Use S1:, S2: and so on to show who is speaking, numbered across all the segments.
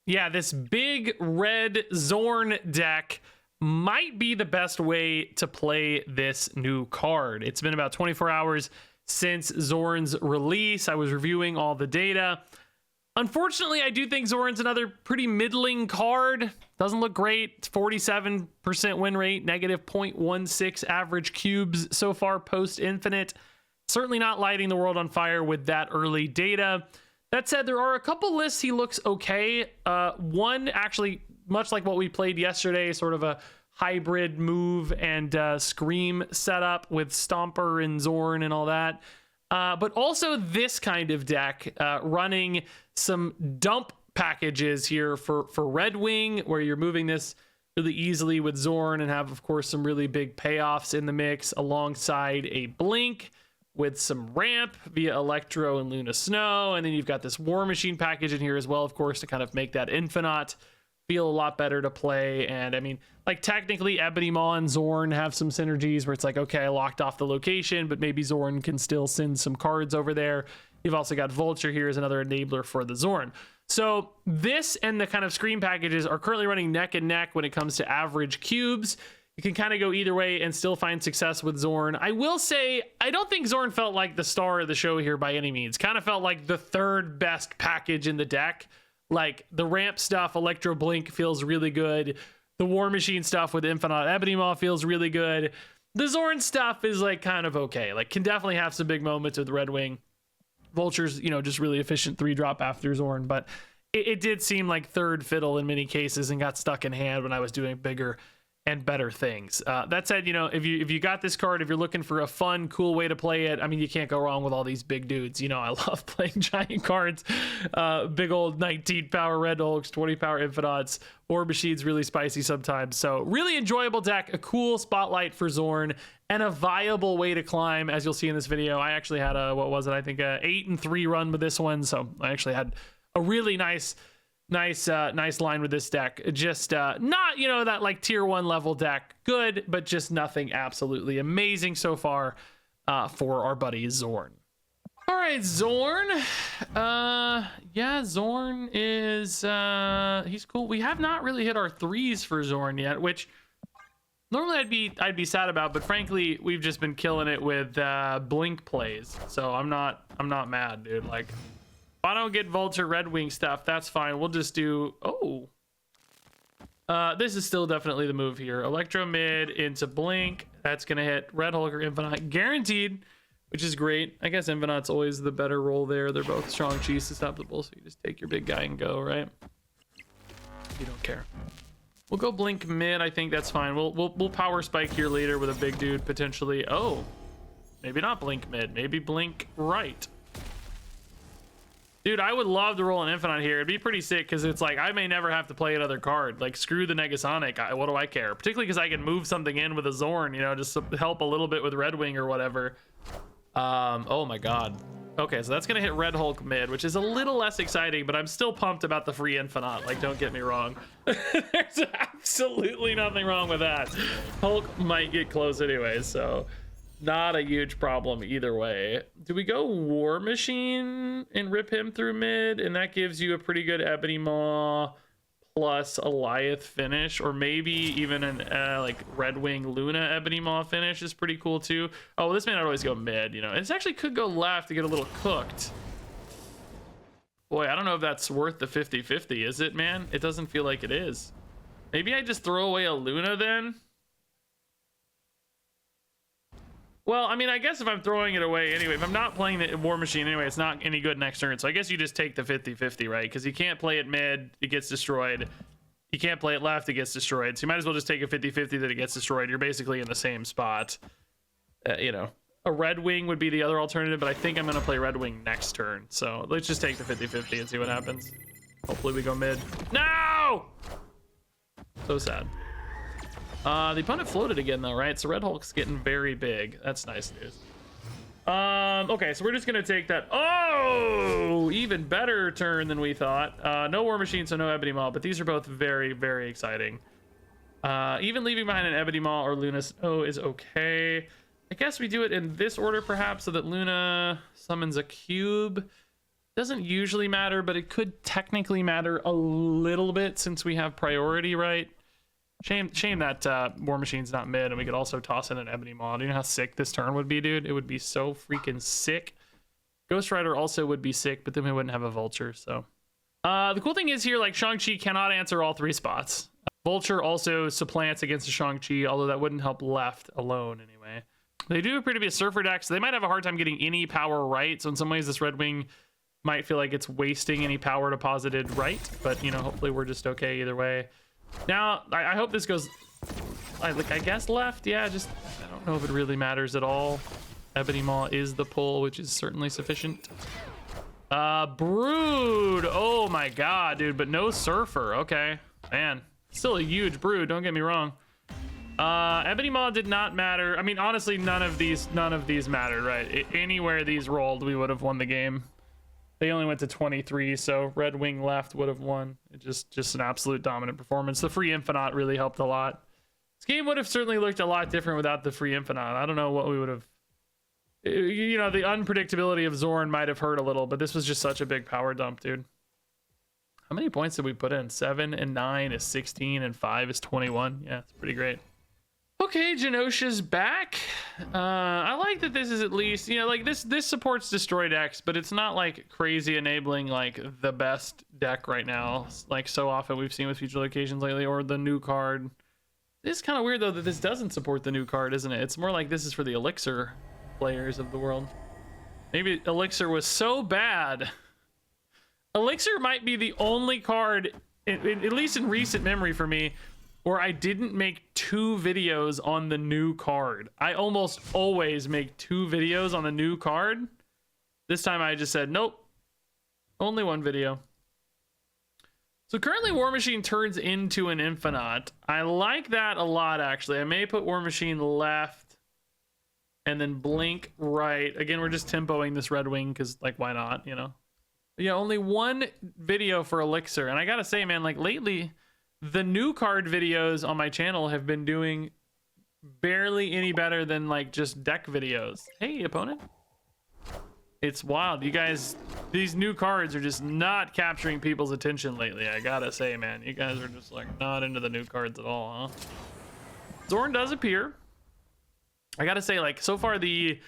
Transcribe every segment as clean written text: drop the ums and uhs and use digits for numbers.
S1: Yeah, this big red Xorn deck might be the best way to play this new card. It's been about 24 hours since Xorn's release. I was reviewing all the data. Unfortunately, I do think Xorn's another pretty middling card. Doesn't look great. It's 47% win rate, negative 0.16 average cubes so far post Infinite. Certainly not lighting the world on fire with that early data. That said, there are a couple lists he looks okay. One actually, much like what we played yesterday, sort of a hybrid move and scream setup with Stomper and Xorn and all that. But also this kind of deck, running some dump packages here for Redwing, where you're moving this really easily with Xorn and have, of course, some really big payoffs in the mix alongside a Blink with some ramp via Electro and Luna Snow. And then you've got this War Machine package in here as well, of course, to kind of make that Infinaut feel a lot better to play. And I mean, like, technically Ebony Maw and Xorn have some synergies where it's like, okay, I locked off the location, but maybe Xorn can still send some cards over there. You've also got Vulture here as another enabler for the Xorn. So this and the kind of Scream packages are currently running neck and neck when it comes to average cubes. You can kind of go either way and still find success with Xorn. I will say, I don't think Xorn felt like the star of the show here by any means. Kind of felt like the third best package in the deck. Like, the ramp stuff, Electro Blink, feels really good. The War Machine stuff with Infinaut Ebony Maw feels really good. The Xorn stuff is, like, kind of okay. Like, can definitely have some big moments with Redwing. Vulture's, you know, just really efficient 3-drop after Xorn. But it did seem like third fiddle in many cases and got stuck in hand when I was doing bigger and better things. That said, you know, if you got this card, if you're looking for a fun, cool way to play it, I mean, you can't go wrong with all these big dudes. You know, I love playing giant cards, big old 19 power Red Hulks, 20 power Infinauts, War Machine's really spicy sometimes. So really enjoyable deck, a cool spotlight for Xorn, and a viable way to climb. As you'll see in this video, I actually had a, what was it? I think a 8-3 run with this one. So I actually had a really nice line with this deck. Just not, you know, that like tier 1 level deck. Good, but just nothing absolutely amazing so far for our buddy Xorn. All right, Xorn. Yeah, Xorn is he's cool. We have not really hit our 3s for Xorn yet, which normally I'd be sad about, but frankly, we've just been killing it with Blink plays. So I'm not mad, dude. Like, if I don't get Vulture Redwing stuff, that's fine. We'll just do... Oh. This is still definitely the move here. Electro mid into Blink. That's going to hit Red Hulk or Infinaut. Guaranteed, which is great. I guess Infinaut's always the better role there. They're both strong cheese susceptible, so you just take your big guy and go, right? You don't care. We'll go Blink mid. I think that's fine. We'll power spike here later with a big dude, potentially. Oh. Maybe not Blink mid. Maybe Blink right. Dude, I would love to roll an Infinaut here. It'd be pretty sick because it's like I may never have to play another card. Like, screw the Negasonic. What do I care? Particularly because I can move something in with a Xorn, you know, just to help a little bit with Redwing or whatever. Oh my god. Okay, so that's gonna hit Red Hulk mid, which is a little less exciting, but I'm still pumped about the free Infinaut. Like, don't get me wrong. There's absolutely nothing wrong with that. Hulk might get close anyway, so not a huge problem either way. Do we go War Machine and rip him through mid? And that gives you a pretty good Ebony Maw plus Goliath finish, or maybe even an like Redwing Luna Ebony Maw finish is pretty cool too. Oh, well, this may not always go mid, you know. It actually could go left to get a little cooked. Boy, I don't know if that's worth the 50-50, is it, man? It doesn't feel like it is. Maybe I just throw away a Luna then? Well, I mean, I guess if I'm throwing it away anyway, if I'm not playing the War Machine anyway, it's not any good next turn. So I guess you just take the 50-50, right? Because you can't play it mid, it gets destroyed. You can't play it left, it gets destroyed. So you might as well just take a 50-50 that it gets destroyed. You're basically in the same spot. You know, a Redwing would be the other alternative, but I think I'm going to play Redwing next turn. So let's just take the 50-50 and see what happens. Hopefully we go mid. No! So sad. The opponent floated again though, right? So Red Hulk's getting very big. That's nice news. Okay, so we're just gonna take that. Oh, even better turn than we thought. No War Machine, so no Ebony Maw, but these are both very, very exciting. Even leaving behind an Ebony Maw or Luna Snow is okay. I guess we do it in this order perhaps, so that Luna summons a cube. Doesn't usually matter, but it could technically matter a little bit since we have priority, right? Shame that War Machine's not mid, and we could also toss in an Ebony Maw. Do you know how sick this turn would be, dude? It would be so freaking sick. Ghost Rider also would be sick, but then we wouldn't have a Vulture, so. The cool thing is here, like, Shang-Chi cannot answer all 3 spots. Vulture also supplants against the Shang-Chi, although that wouldn't help left alone anyway. They do appear to be a Surfer deck, so they might have a hard time getting any power right. So in some ways, this Redwing might feel like it's wasting any power deposited right, but, you know, hopefully we're just okay either way. Now, I hope this goes, I guess left. Yeah, just, I don't know if it really matters at all. Ebony Maw is the pull, which is certainly sufficient. Brood. Oh my God, dude, but no Surfer. Okay, man, still a huge Brood. Don't get me wrong. Ebony Maw did not matter. I mean, honestly, none of these mattered, right? Anywhere these rolled, we would have won the game. They only went to 23, so Redwing left would have won. It just an absolute dominant performance. The free Infinaut really helped a lot. This game would have certainly looked a lot different without the free Infinaut. I don't know what we would have... You know, the unpredictability of Xorn might have hurt a little, but this was just such a big power dump, dude. How many points did we put in? 7 and 9 is 16 and 5 is 21. Yeah, it's pretty great. Okay, Genosha's back. I like that this is at least, you know, like this supports destroy decks, but it's not like crazy enabling like the best deck right now, like so often we've seen with future locations lately, or the new card. It's kind of weird though that this doesn't support the new card, isn't it? It's more like this is for the Elixir players of the world. Maybe Elixir was so bad. Elixir might be the only card, at least in recent memory for me, where I didn't make 2 videos on the new card. I almost always make 2 videos on the new card. This time I just said, nope, only 1 video. So currently War Machine turns into an Infinaut. I like that a lot, actually. I may put War Machine left and then Blink right. Again, we're just tempoing this Redwing because, like, why not, you know? But yeah, only 1 video for Elixir. And I gotta say, man, like, lately, the new card videos on my channel have been doing barely any better than like just deck videos. Hey, opponent. It's wild. You guys, these new cards are just not capturing people's attention lately. I gotta say, man, you guys are just like not into the new cards at all, huh? Xorn does appear. I gotta say, like, so far the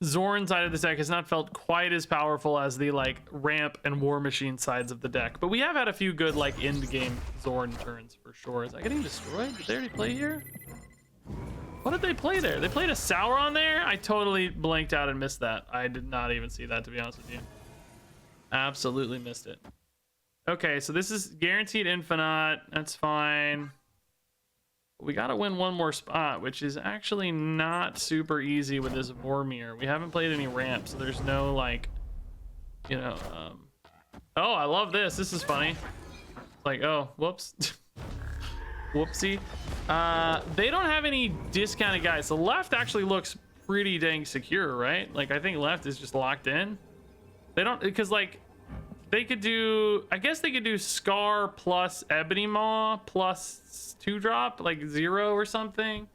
S1: Xorn side of this deck has not felt quite as powerful as the like ramp and War Machine sides of the deck, but we have had a few good like end game Xorn turns for sure. Is that getting destroyed? Did they already play here? What did they play there? They played a Sauron there? I totally blanked out and missed that. I did not even see that, to be honest with you. Absolutely missed it. Okay, so this is guaranteed Infinaut. That's fine. We gotta win 1 more spot, which is actually not super easy with this Vormir. We haven't played any ramps, so there's no like, you know, oh, I love this. This is funny. Like, oh, whoops. Whoopsie. They don't have any discounted guys. The left actually looks pretty dang secure, right? Like, I think left is just locked in. They don't, because like, they could do, I guess they could do Scar plus Ebony Maw plus 2-drop, like 0 or something.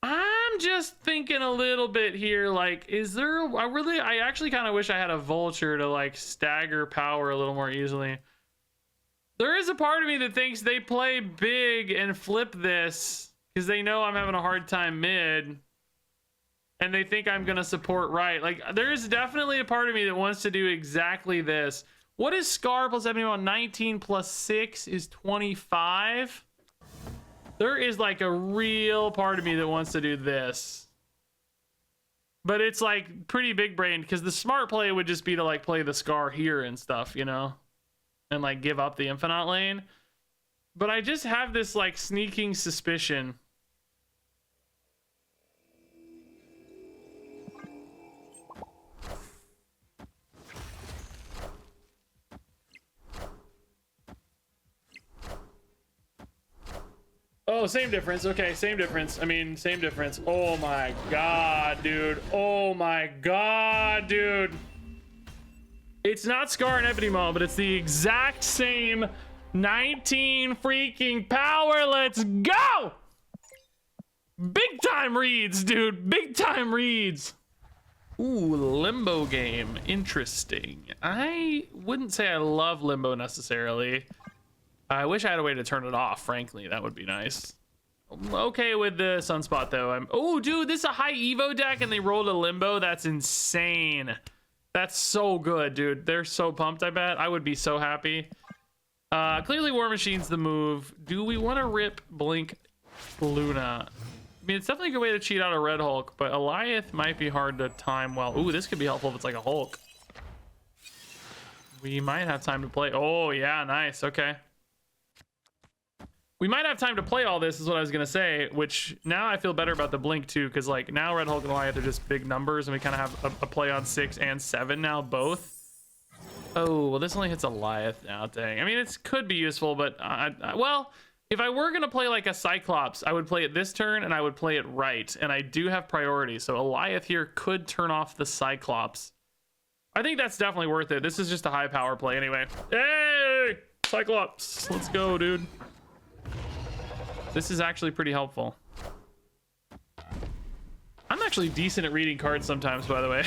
S1: I'm just thinking a little bit here, like, is there, I actually kind of wish I had a Vulture to like stagger power a little more easily. There is a part of me that thinks they play big and flip this because they know I'm having a hard time mid. And they think I'm going to support right. Like, there is definitely a part of me that wants to do exactly this. What is Scar plus Ebony Maw? 19 plus 6 is 25. There is, like, a real part of me that wants to do this. But it's, like, pretty big-brained, because the smart play would just be to, like, play the Scar here and stuff, you know? And, like, give up the Infinaut lane. But I just have this, like, sneaking suspicion. Oh, same difference. Okay, same difference. I mean, same difference. Oh my god, dude. Oh my god, dude. It's not Scar and Ebony Maw, but it's the exact same 19 freaking power. Let's go! Big time reads, dude. Big time reads. Ooh, limbo game. Interesting. I wouldn't say I love limbo necessarily. I wish I had a way to turn it off, frankly. That would be nice. I'm okay with the sunspot though. Oh, dude, this is a high Evo deck and they rolled a limbo. That's insane. That's so good, dude. They're so pumped, I bet. I would be so happy. Clearly War Machine's the move. Do we want to rip Blink Luna? I mean, it's definitely a good way to cheat out a Red Hulk, but Eliath might be hard to time well. Ooh, this could be helpful if it's like a Hulk. We might have time to play. Oh, yeah, nice. Okay. We might have time to play all this is what I was going to say, which now I feel better about the Blink too, because like now Red Hulk and Eliath are just big numbers, and we kind of have a play on 6 and 7 now, both. Oh, well, this only hits Eliath now, dang. I mean, it could be useful, but well... If I were going to play like a Cyclops, I would play it this turn and I would play it right. And I do have priority. So Eliath here could turn off the Cyclops. I think that's definitely worth it. This is just a high power play anyway. Hey, Cyclops. Let's go, dude. This is actually pretty helpful. I'm actually decent at reading cards sometimes, by the way.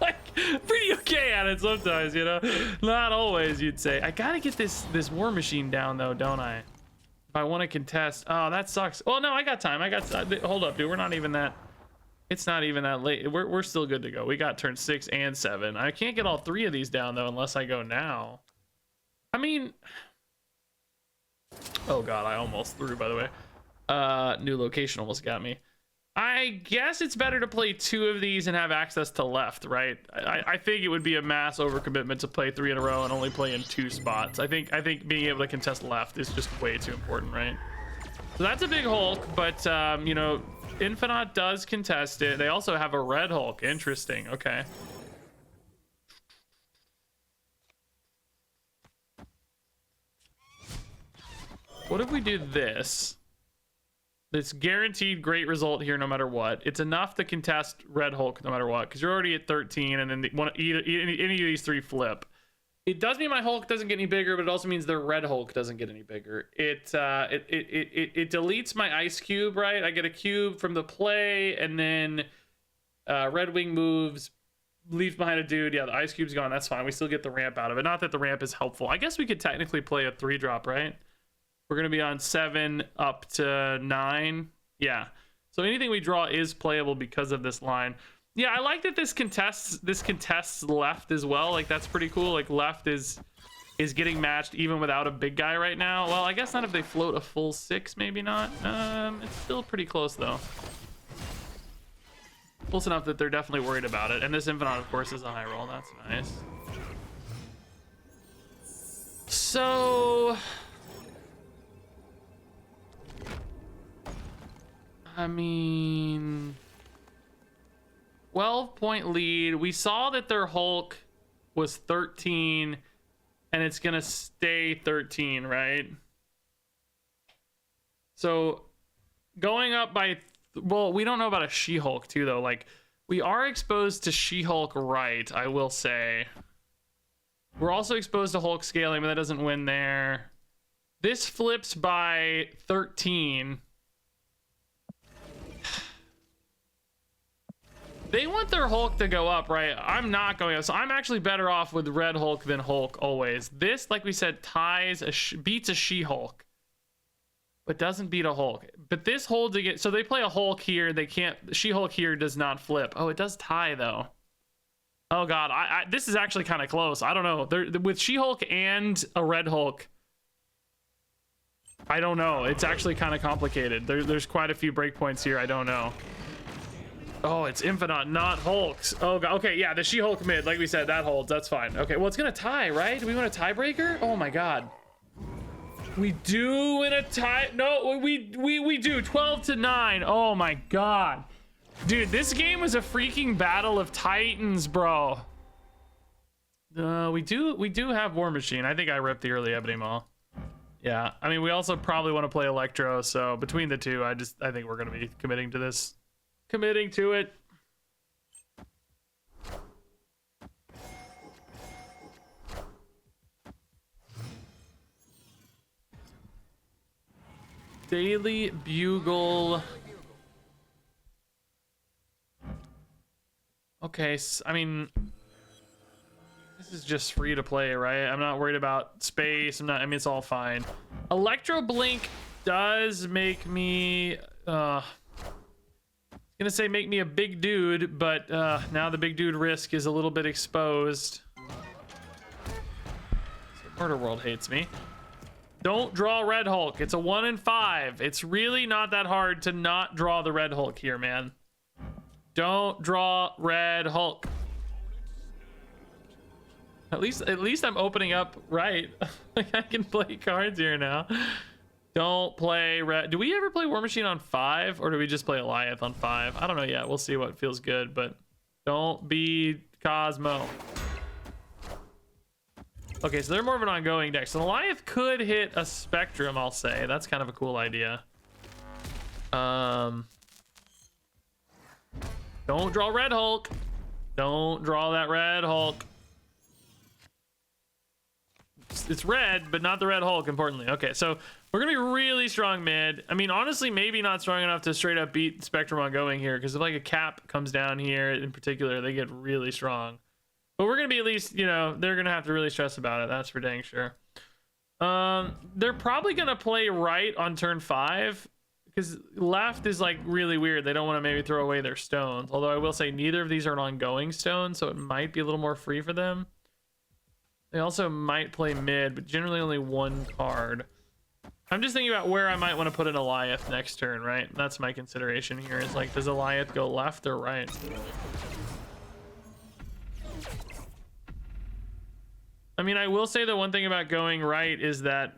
S1: Like, pretty okay at it sometimes, you know? Not always, you'd say. I got to get this War Machine down, though, don't I? If I want to contest. Oh, that sucks. Well, no, I got time. Hold up, dude. We're not even that. It's not even that late. We're still good to go. We got turn 6 and 7. I can't get all 3 of these down, though, unless I go now. I mean... Oh, God. I almost threw, by the way. New location almost got me. I guess it's better to play 2 of these and have access to left, right? I think it would be a mass overcommitment to play 3 in a row and only play in 2 spots. I think being able to contest left is just way too important, right? So that's a big Hulk, but you know, Infinaut does contest it. They also have a Red Hulk. Interesting. Okay. What if we do this? This guaranteed great result here no matter what. It's enough to contest Red Hulk no matter what, because you're already at 13, and then any of these 3 flip. It does mean my Hulk doesn't get any bigger, but it also means their Red Hulk doesn't get any bigger. It deletes my ice cube, right? I get a cube from the play, and then Redwing moves, leaves behind a dude. Yeah, the ice cube's gone. That's fine. We still get the ramp out of it. Not that the ramp is helpful. I guess we could technically play a 3-drop, right? We're going to be on 7 up to 9. Yeah. So anything we draw is playable because of this line. Yeah, I like that this contests left as well. Like, that's pretty cool. Like, left is getting matched even without a big guy right now. Well, I guess not if they float a full 6, maybe not. It's still pretty close, though. Close enough that they're definitely worried about it. And this Infinaut, of course, is a high roll. That's nice. So... I mean, 12-point lead. We saw that their Hulk was 13, and it's going to stay 13, right? So going up by, well, we don't know about a She-Hulk too, though. Like, we are exposed to She-Hulk right, I will say. We're also exposed to Hulk scaling, but that doesn't win there. This flips by 13. They want their Hulk to go up, right? I'm not going up, so I'm actually better off with Red Hulk than Hulk always. This, like we said, beats a She-Hulk, but doesn't beat a Hulk. But this holds again, so they play a Hulk here. They can't. She-Hulk here does not flip. Oh, it does tie though. Oh God, this is actually kind of close. I don't know. With She-Hulk and a Red Hulk, I don't know. It's actually kind of complicated. There's quite a few breakpoints here. I don't know. Oh, it's Infinaut, not Hulks. Oh, God. Okay, yeah, the She-Hulk mid, like we said, that holds. That's fine. Okay, well, it's going to tie, right? Do we want a tiebreaker? Oh, my God. We do win a tie. No, we do. 12-9. Oh, my God. Dude, this game was a freaking battle of titans, bro. We do have War Machine. I think I ripped the early Ebony Maw. Yeah, I mean, we also probably want to play Electro, so between the two, I think we're going to be committing to this. Committing to it. Daily Bugle. Okay, I mean, this is just free to play, right? I'm not worried about space. I mean, it's all fine. Electro Blink does make me, gonna say make me a big dude, but now the big dude risk is a little bit exposed. So Murder World hates me. Don't draw Red Hulk. It's a 1 in 5. It's really not that hard to not draw the Red Hulk here, man. Don't draw Red Hulk. At least I'm opening up right. Like I can play cards here now. Don't play red. Do we ever play War Machine on 5, or do we just play Goliath on 5? I don't know yet. We'll see what feels good, but don't be Cosmo. Okay, so they're more of an ongoing deck. So Goliath could hit a Spectrum, I'll say. That's kind of a cool idea. Don't draw Red Hulk. Don't draw that Red Hulk. It's red, but not the Red Hulk, importantly. Okay, so we're gonna be really strong mid. I mean, honestly, maybe not strong enough to straight up beat Spectrum ongoing here, because if like a cap comes down here in particular, they get really strong. But we're gonna be at least, you know, they're gonna have to really stress about it. That's for dang sure. They're probably gonna play right on turn 5, because left is like really weird. They don't want to maybe throw away their stones. Although I will say neither of these are an ongoing stone, so it might be a little more free for them. They also might play mid, but generally only one card. I'm just thinking about where I might want to put an Goliath next turn, right? That's my consideration here. Is like, does Goliath go left or right? I mean, I will say the one thing about going right is that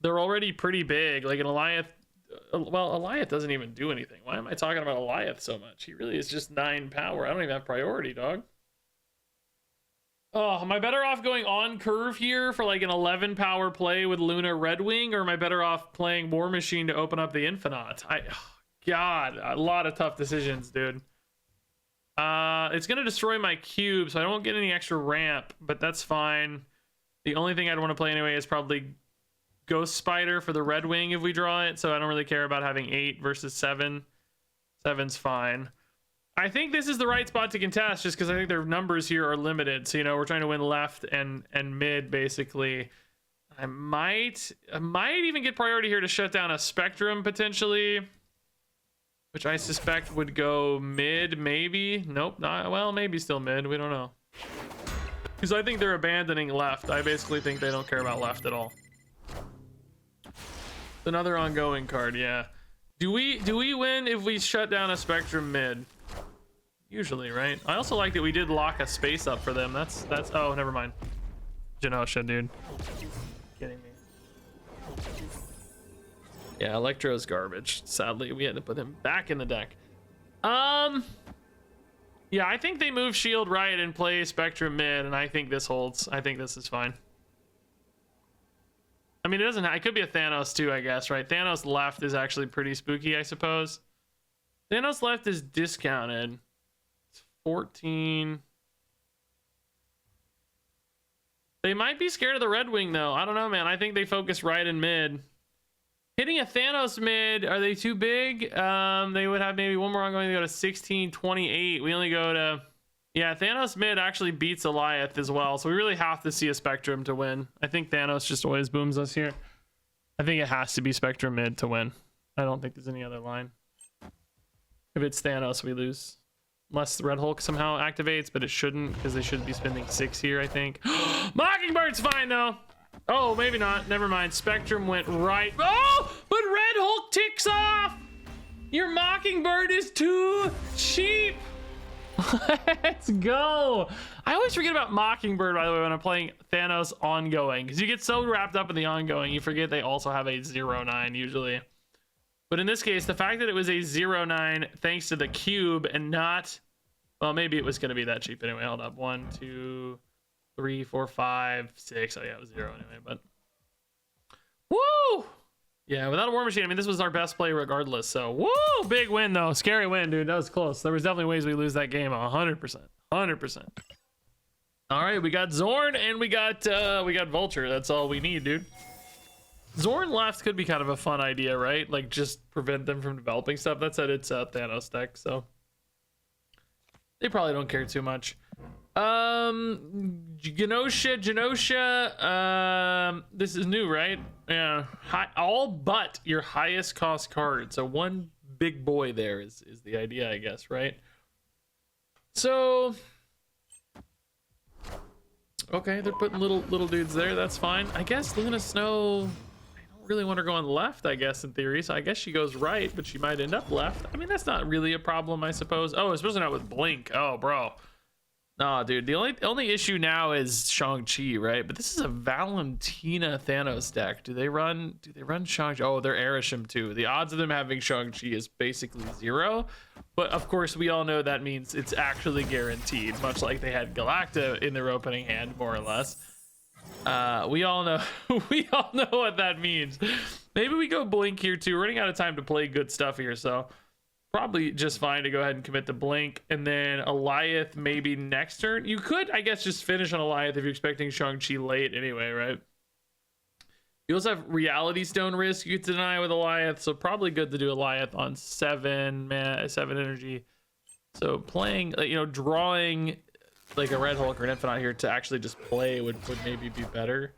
S1: they're already pretty big. Like an Goliath, well, Goliath doesn't even do anything. Why am I talking about Goliath so much? He really is just 9 power. I don't even have priority, dog. Oh, am I better off going on curve here for like an 11 power play with Luna Redwing, or am I better off playing War Machine to open up the Infinaut? God, a lot of tough decisions, dude. It's gonna destroy my cube, so I don't get any extra ramp, but that's fine. The only thing I'd want to play anyway is probably Ghost Spider for the Redwing if we draw it, so I don't really care about having 8 versus 7. 7's fine. I think this is the right spot to contest, just because I think their numbers here are limited. So, you know, we're trying to win left and mid, basically. I might even get priority here to shut down a Spectrum, potentially. Which I suspect would go mid, maybe. Nope, not, well, maybe still mid. We don't know. Because I think they're abandoning left. I basically think they don't care about left at all. Another ongoing card, yeah. Do we win if we shut down a Spectrum mid? Usually, right? I also like that we did lock a space up for them. That's oh, never mind. Genosha, dude. Kidding me. Yeah, Electro's garbage. Sadly, we had to put him back in the deck. Yeah, I think they move shield right and play Spectrum mid, and I think this holds. I think this is fine. I mean, it could be a Thanos too, I guess, right? Thanos left is actually pretty spooky, I suppose. Thanos left is discounted. 14. They might be scared of the Redwing though. I don't know, man. I think they focus right and mid. Hitting a Thanos mid, are they too big? They would have maybe one more ongoing to go to 16, 28. We only go to, yeah, Thanos mid actually beats Goliath as well. So we really have to see a Spectrum to win. I think Thanos just always booms us here. I think it has to be Spectrum mid to win. I don't think there's any other line. If it's Thanos, we lose. Unless the Red Hulk somehow activates, but it shouldn't, because they should be spending 6 here, I think. Mockingbird's fine, though. Oh, maybe not. Never mind. Spectrum went right. Oh, but Red Hulk ticks off. Your Mockingbird is too cheap. Let's go. I always forget about Mockingbird, by the way, when I'm playing Thanos ongoing, because you get so wrapped up in the ongoing, you forget they also have a 0-9 usually. But in this case, the fact that it was a 0-9 thanks to the cube and not, well, maybe it was going to be that cheap anyway. Hold up. 1, 2, 3, 4, 5, 6. Oh, yeah, it was 0 anyway, but woo! Yeah, without a War Machine, I mean, this was our best play regardless. So, woo! Big win, though. Scary win, dude. That was close. There was definitely ways we lose that game. 100%. 100%. All right, we got Xorn and we got Vulture. That's all we need, dude. Xorn left could be kind of a fun idea, right? Like, just prevent them from developing stuff. That said, it's a Thanos deck, so They probably don't care too much. Genosha. This is new, right? Yeah. All but your highest cost card. So one big boy there is the idea, I guess, right? So, okay, they're putting little dudes there. That's fine. I guess Luna Snow, I don't really want her going left, I guess, in theory. So I guess she goes right, but she might end up left. I mean, that's not really a problem, I suppose. Oh, especially not with Blink. Oh, bro. Nah, dude. The only issue now is Shang-Chi, right? But this is a Valentina Thanos deck. Do they run Shang-Chi? Oh, they're Erisham too. The odds of them having Shang-Chi is basically 0. But of course, we all know that means it's actually guaranteed, much like they had Galacta in their opening hand, more or less. We all know what that means. Maybe we go Blink here too. We're running out of time to play good stuff here, so probably just fine to go ahead and commit the Blink, and then Alioth maybe next turn. You could, I guess, just finish on Alioth if you're expecting Shang-Chi late anyway, right? You also have Reality Stone risk you could deny with Alioth, so probably good to do Alioth on 7 energy. So playing, drawing like a Red Hulk or an Infinaut here to actually just play would maybe be better.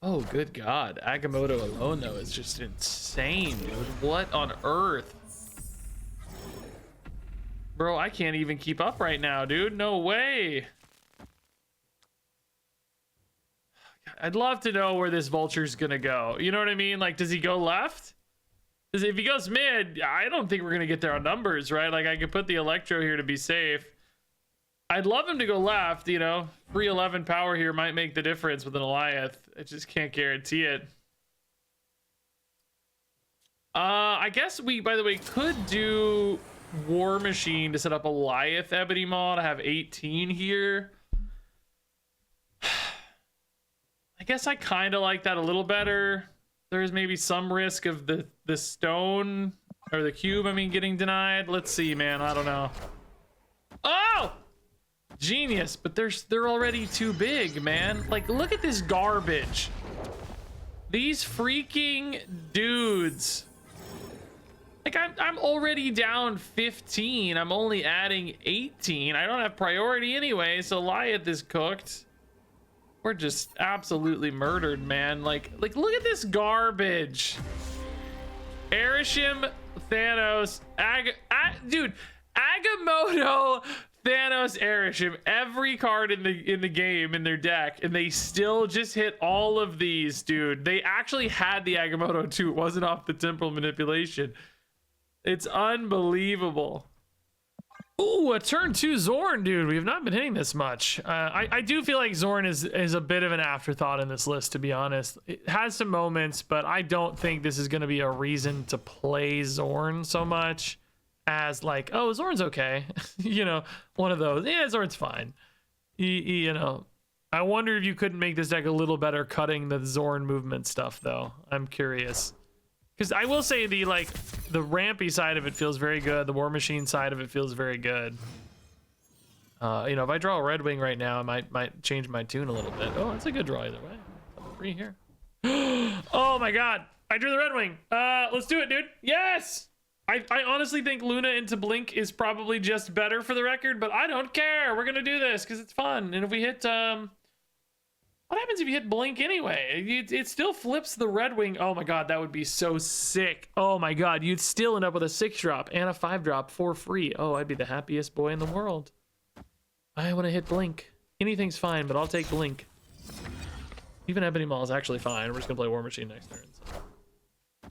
S1: Oh, good God. Agamotto alone, though, is just insane, dude. What on earth? Bro, I can't even keep up right now, dude. No way. I'd love to know where this vulture's gonna go. You know what I mean? Like, does he go left? If he goes mid, I don't think we're gonna get there on numbers, right? Like, I could put the Electro here to be safe. I'd love him to go left, you know. 311 power here might make the difference with an Alioth. I just can't guarantee it. I guess we, by the way, could do War Machine to set up a Alioth Ebony Maw to have 18 here. I guess I kind of like that a little better. There's maybe some risk of the stone or the cube, I mean, getting denied. Let's see, man. I don't know. Oh! Genius, but they're already too big, man. Like, look at this garbage. These freaking dudes. Like, I'm already down 15. I'm only adding 18. I don't have priority anyway, so Alioth is cooked. We're just absolutely murdered, man. Like look at this garbage. Erisham, Thanos, dude, Agamotto, Thanos, Erisham, every card in the game in their deck, and they still just hit all of these, dude. They actually had the Agamotto too. It wasn't off the temporal manipulation. It's unbelievable. Ooh, a turn 2 Xorn, dude. We have not been hitting this much. I do feel like Xorn is a bit of an afterthought in this list, to be honest. It has some moments, but I don't think this is going to be a reason to play Xorn so much as like, oh, Zorn's okay. You know, one of those. Yeah, Zorn's fine. You know, I wonder if you couldn't make this deck a little better cutting the Xorn movement stuff, though. I'm curious. Because I will say the rampy side of it feels very good. The War Machine side of it feels very good. You know, if I draw a Redwing right now, I might change my tune a little bit. Oh, that's a good draw either way. Free here. Oh my God. I drew the Redwing. Let's do it, dude. Yes! I honestly think Luna into Blink is probably just better for the record, but I don't care. We're gonna do this because it's fun. And if we hit what happens if you hit Blink anyway? It still flips the Redwing. Oh my God, that would be so sick. Oh my God, you'd still end up with a 6-drop and a 5-drop for free. Oh, I'd be the happiest boy in the world. I want to hit Blink. Anything's fine, but I'll take Blink. Even Ebony Maw is actually fine. We're just gonna play War Machine next turn. So.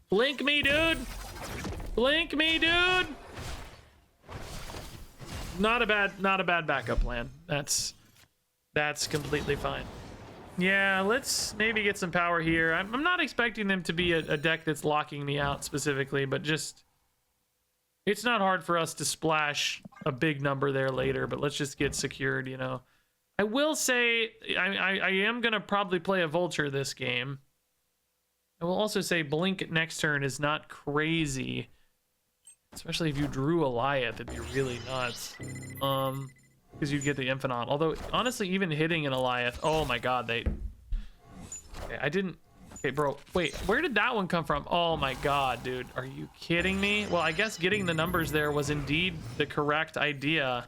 S1: Blink me, dude. Blink me, dude. Not a bad backup plan. That's completely fine. Yeah, let's maybe get some power here. I'm not expecting them to be a deck that's locking me out specifically, but just it's not hard for us to splash a big number there later, but let's just get secured, you know. I will say I am gonna probably play a Vulture this game. I will also say Blink next turn is not crazy, especially if you drew Alioth. It'd be really nuts. Because you'd get the Infinaut. Although, honestly, even hitting an Alioth... Oh, my God, Okay, I didn't... Okay, bro, wait. Where did that one come from? Oh, my God, dude. Are you kidding me? Well, I guess getting the numbers there was indeed the correct idea.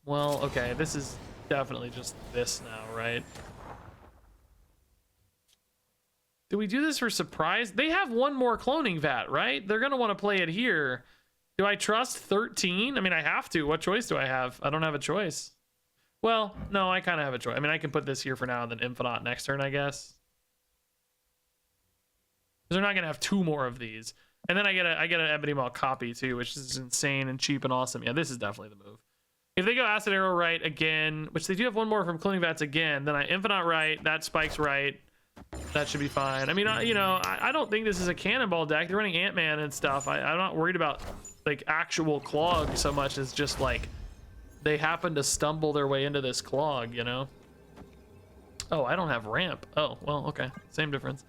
S1: Well, okay, this is definitely just this now, right? Do we do this for surprise? They have one more cloning vat, right? They're gonna want to play it here. Do I trust 13? I mean, I have to. What choice do I have? I don't have a choice. Well, no, I kind of have a choice. I mean, I can put this here for now and then Infinaut next turn, I guess. Because they're not gonna have two more of these. And then I get an Ebony Maw copy too, which is insane and cheap and awesome. Yeah, this is definitely the move. If they go Acid Arrow right again, which they do have one more from Cloning Vats again, then I Infinaut right, that spikes right. That should be fine. I mean, you know, I don't think this is a cannonball deck. They're running Ant-Man and stuff. I'm not worried about like actual clog so much as just like they happen to stumble their way into this clog, you know? Oh, I don't have ramp. Oh, well, okay. Same difference.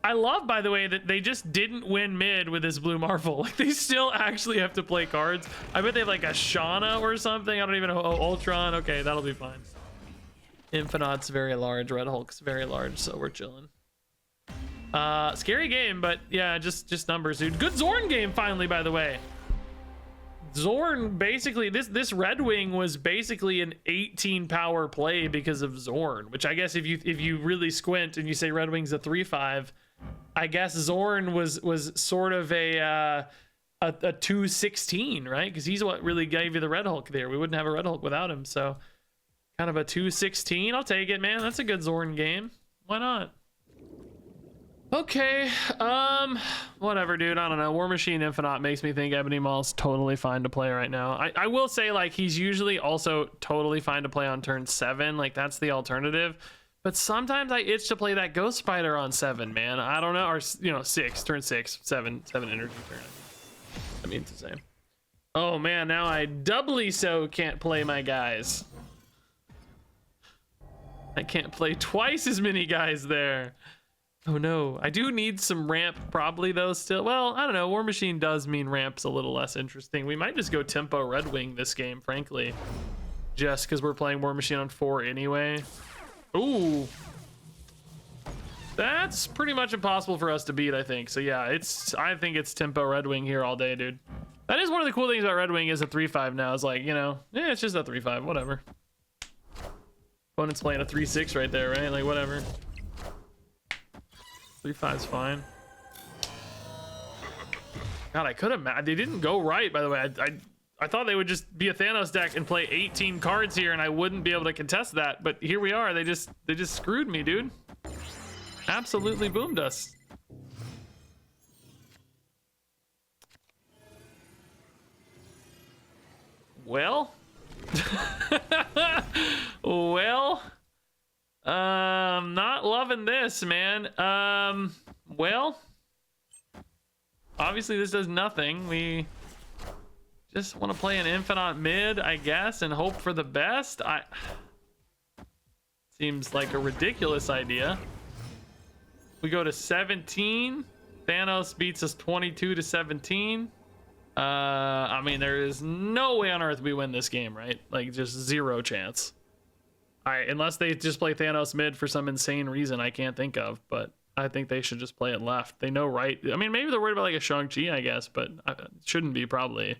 S1: I love, by the way, that they just didn't win mid with this blue Marvel. Like, they still actually have to play cards. I bet they have like a Shauna or something. I don't even know. Oh, Ultron. Okay, that'll be fine. Infinaut's very large. Red Hulk's very large, so we're chilling. Scary game, but yeah, just numbers, dude. Good Xorn game finally, by the way. Xorn basically, this Redwing was basically an 18 power play because of Xorn, which I guess if you really squint and you say Redwing's a 3/5, I guess Xorn was sort of a 2/16, right? Because he's what really gave you the Red Hulk there. We wouldn't have a Red Hulk without him, so kind of a 2/16. I'll take it, man. That's a good Xorn game. Why not? Okay, whatever, dude. I don't know. War Machine Infinaut makes me think Ebony Maw's totally fine to play right now. I will say, like, he's usually also totally fine to play on turn 7. Like, that's the alternative. But sometimes I itch to play that Ghost Spider on 7, man. I don't know. Or, you know, 6, turn 6, 7 energy turn. I mean, it's the same. Oh, man, now I doubly so can't play my guys. I can't play twice as many guys there. Oh no, I do need some ramp probably though still. Well, I don't know, War Machine does mean ramp's a little less interesting. We might just go tempo Redwing this game, frankly. Just because we're playing War Machine on 4 anyway. Ooh. That's pretty much impossible for us to beat, I think. So yeah, I think it's tempo Redwing here all day, dude. That is one of the cool things about Redwing is a 3/5 now. It's like, you know, yeah, it's just a 3/5, whatever. Opponent's playing a 3/6 right there, right? Like, whatever. 3/5's fine. God, I could have. They didn't go right, by the way. I thought they would just be a Thanos deck and play 18 cards here, and I wouldn't be able to contest that. But here we are. They just screwed me, dude. Absolutely boomed us. Well. Well. Not loving this, man. Well, obviously this does nothing. We just want to play an Infinaut mid, I guess, and hope for the best. Seems like a ridiculous idea. We go to 17. Thanos beats us 22-17. I mean, there is no way on earth we win this game, right? Like, just zero chance. Unless they just play Thanos mid for some insane reason I can't think of, but I think they should just play it left. They know right. I mean, maybe they're worried about like a Shang-Chi, I guess, but it shouldn't be probably.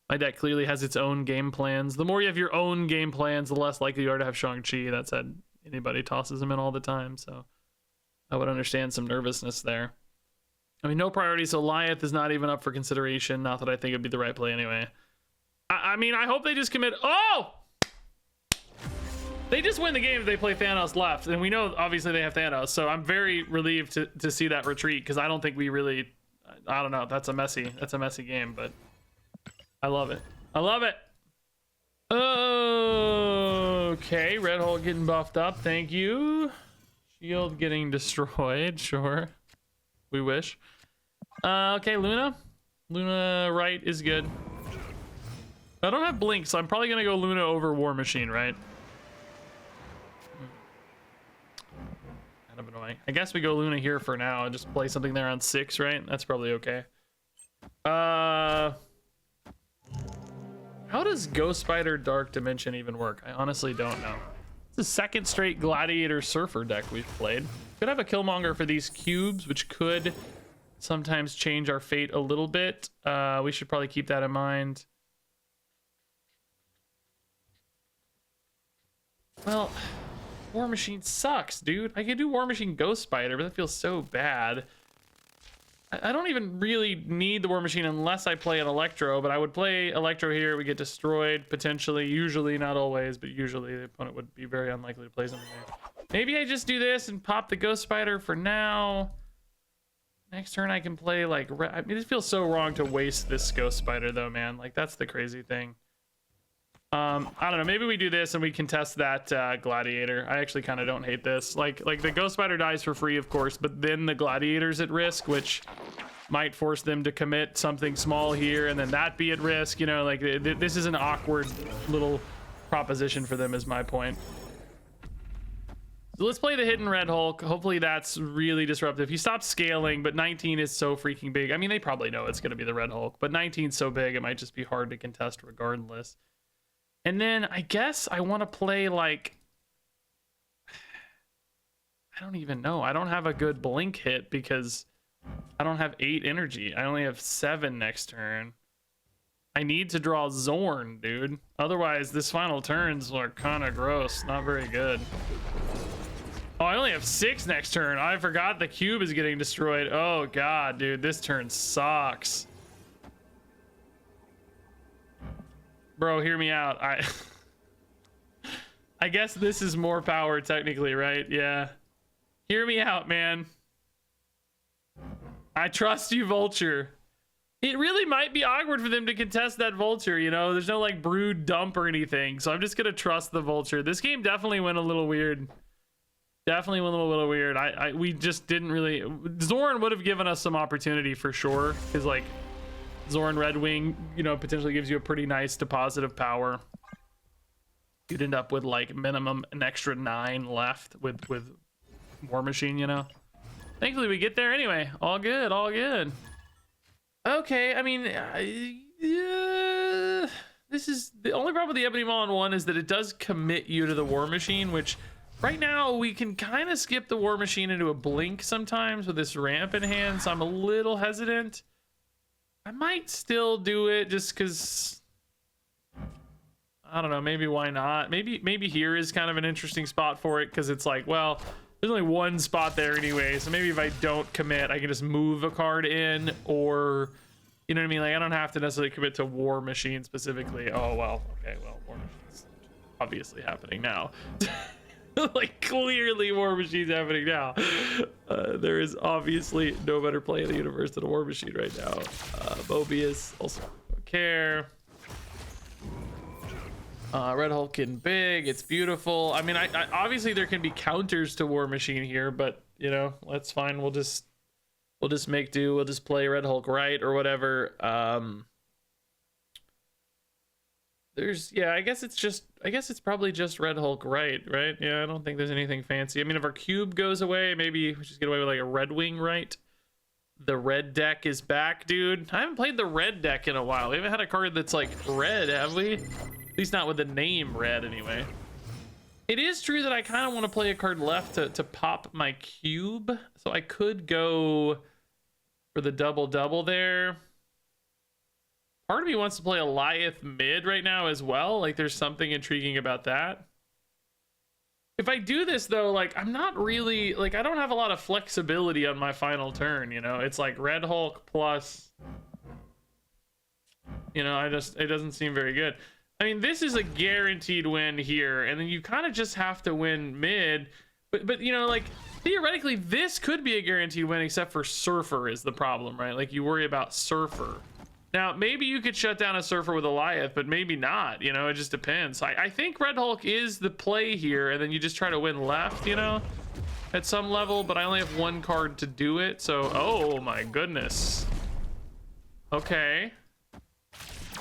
S1: My deck clearly has its own game plans. The more you have your own game plans, the less likely you are to have Shang-Chi. That said, anybody tosses him in all the time, so I would understand some nervousness there. I mean, no priority, so Lyeth is not even up for consideration. Not that I think it'd be the right play anyway. I mean, I hope they just commit. Oh! They just win the game if they play Thanos left, and we know obviously they have Thanos, so I'm very relieved to see that retreat, because I don't think we really, I don't know, that's a messy game, but I love it. I love it. Okay, Red Hulk getting buffed up, thank you. Shield getting destroyed, sure. We wish. Okay, Luna right is good. I don't have Blink, so I'm probably gonna go Luna over War Machine, right? Kind of annoying. I guess we go Luna here for now and just play something there on 6, right? That's probably okay. How does Ghost Spider Dark Dimension even work? I honestly don't know. It's the second straight Gladiator Surfer deck we've played. Could have a Killmonger for these cubes, which could sometimes change our fate a little bit. We should probably keep that in mind. Well, War Machine sucks, dude. I could do War Machine Ghost Spider, but that feels so bad. I don't even really need the War Machine unless I play an Electro, but I would play Electro here. We get destroyed, potentially. Usually, not always, but usually the opponent would be very unlikely to play something there. Maybe I just do this and pop the Ghost Spider for now. Next turn I can play like... I mean, it feels so wrong to waste this Ghost Spider though, man. Like, that's the crazy thing. I don't know. Maybe we do this and we contest that Gladiator. I actually kind of don't hate this. Like the Ghost Spider dies for free, of course, but then the Gladiator's at risk, which might force them to commit something small here, and then that be at risk. You know, like this is an awkward little proposition for them, is my point. So let's play the hidden Red Hulk. Hopefully that's really disruptive. He stopped scaling, but 19 is so freaking big. I mean, they probably know it's going to be the Red Hulk, but 19 is so big, it might just be hard to contest regardless. And then I guess I want to play like... I don't even know. I don't have a good blink hit because I don't have 8 energy. I only have 7 next turn. I need to draw Xorn, dude. Otherwise, this final turns are kind of gross. Not very good. Oh, I only have 6 next turn. I forgot the cube is getting destroyed. Oh, God, dude. This turn sucks. Bro, hear me out. I guess this is more power, technically, right? Yeah. Hear me out, man. I trust you, Vulture. It really might be awkward for them to contest that Vulture, you know? There's no, like, brood dump or anything, so I'm just gonna trust the Vulture. This game definitely went a little weird. Definitely went a little weird. We just didn't really... Xorn would have given us some opportunity for sure, because, like, Xorn Redwing, you know, potentially gives you a pretty nice deposit of power. You'd end up with, like, minimum an extra 9 left with War Machine, you know? Thankfully, we get there anyway. All good, all good. Okay, I mean, this is the only problem with the Ebony Maw in 1 is that it does commit you to the War Machine, which right now we can kind of skip the War Machine into a blink sometimes with this ramp in hand, so I'm a little hesitant. I might still do it just because I don't know, maybe why not? Maybe here is kind of an interesting spot for it because it's like, well, there's only one spot there anyway, so maybe if I don't commit, I can just move a card in, or you know what I mean? Like, I don't have to necessarily commit to War Machine specifically. Oh, well, okay, well, War Machine's obviously happening now. Like, clearly War Machine's happening now. There is obviously no better play in the universe than a War Machine right now. Mobius, also don't care. Red Hulk getting big, it's beautiful. I mean, I obviously there can be counters to War Machine here, but you know, that's fine. We'll just make do. We'll just play Red Hulk right or whatever. I guess it's probably just Red Hulk right? Yeah, I don't think there's anything fancy. I mean, if our cube goes away, maybe we just get away with like a Redwing right. The red deck is back, dude. I haven't played the red deck in a while. We haven't had a card that's like red, have we? At least not with the name red, anyway. It is true that I kind of want to play a card left to pop my cube. So I could go for the double there. Part of me wants to play Eliath mid right now as well. Like, there's something intriguing about that. If I do this, though, like, I'm not really... Like, I don't have a lot of flexibility on my final turn, you know? It's like Red Hulk plus... You know, it doesn't seem very good. I mean, this is a guaranteed win here, and then you kind of just have to win mid. But you know, like, theoretically, this could be a guaranteed win, except for Surfer is the problem, right? Like, you worry about Surfer. Now, maybe you could shut down a Surfer with Eliath, but maybe not, you know? It just depends. I think Red Hulk is the play here, and then you just try to win left, you know? At some level, but I only have one card to do it, so... Oh, my goodness. Okay.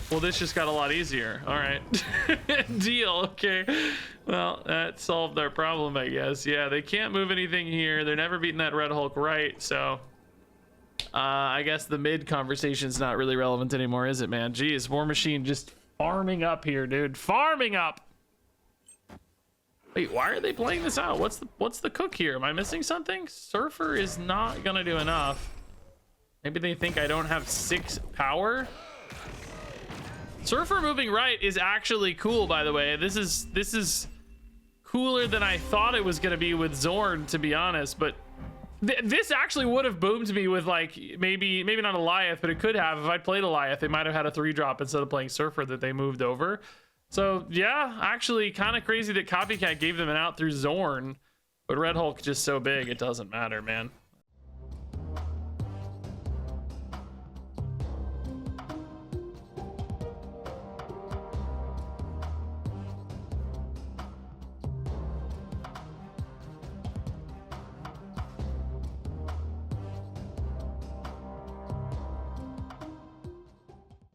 S1: Well, this just got a lot easier. All right. Deal. Okay. Well, that solved our problem, I guess. Yeah, they can't move anything here. They're never beating that Red Hulk right, so... I guess the mid conversation's not really relevant anymore, is it, man? Jeez, War Machine just farming up here, dude. Farming up! Wait, why are they playing this out? What's the cook here? Am I missing something? Surfer is not gonna do enough. Maybe they think I don't have 6 power? Surfer moving right is actually cool, by the way. This is cooler than I thought it was going to be with Xorn, to be honest. But this actually would have boomed me with like maybe not Eliath, but it could have. If I played Eliath, they might have had a 3-drop instead of playing Surfer that they moved over. So yeah, actually kind of crazy that Copycat gave them an out through Xorn, but Red Hulk just so big it doesn't matter, man.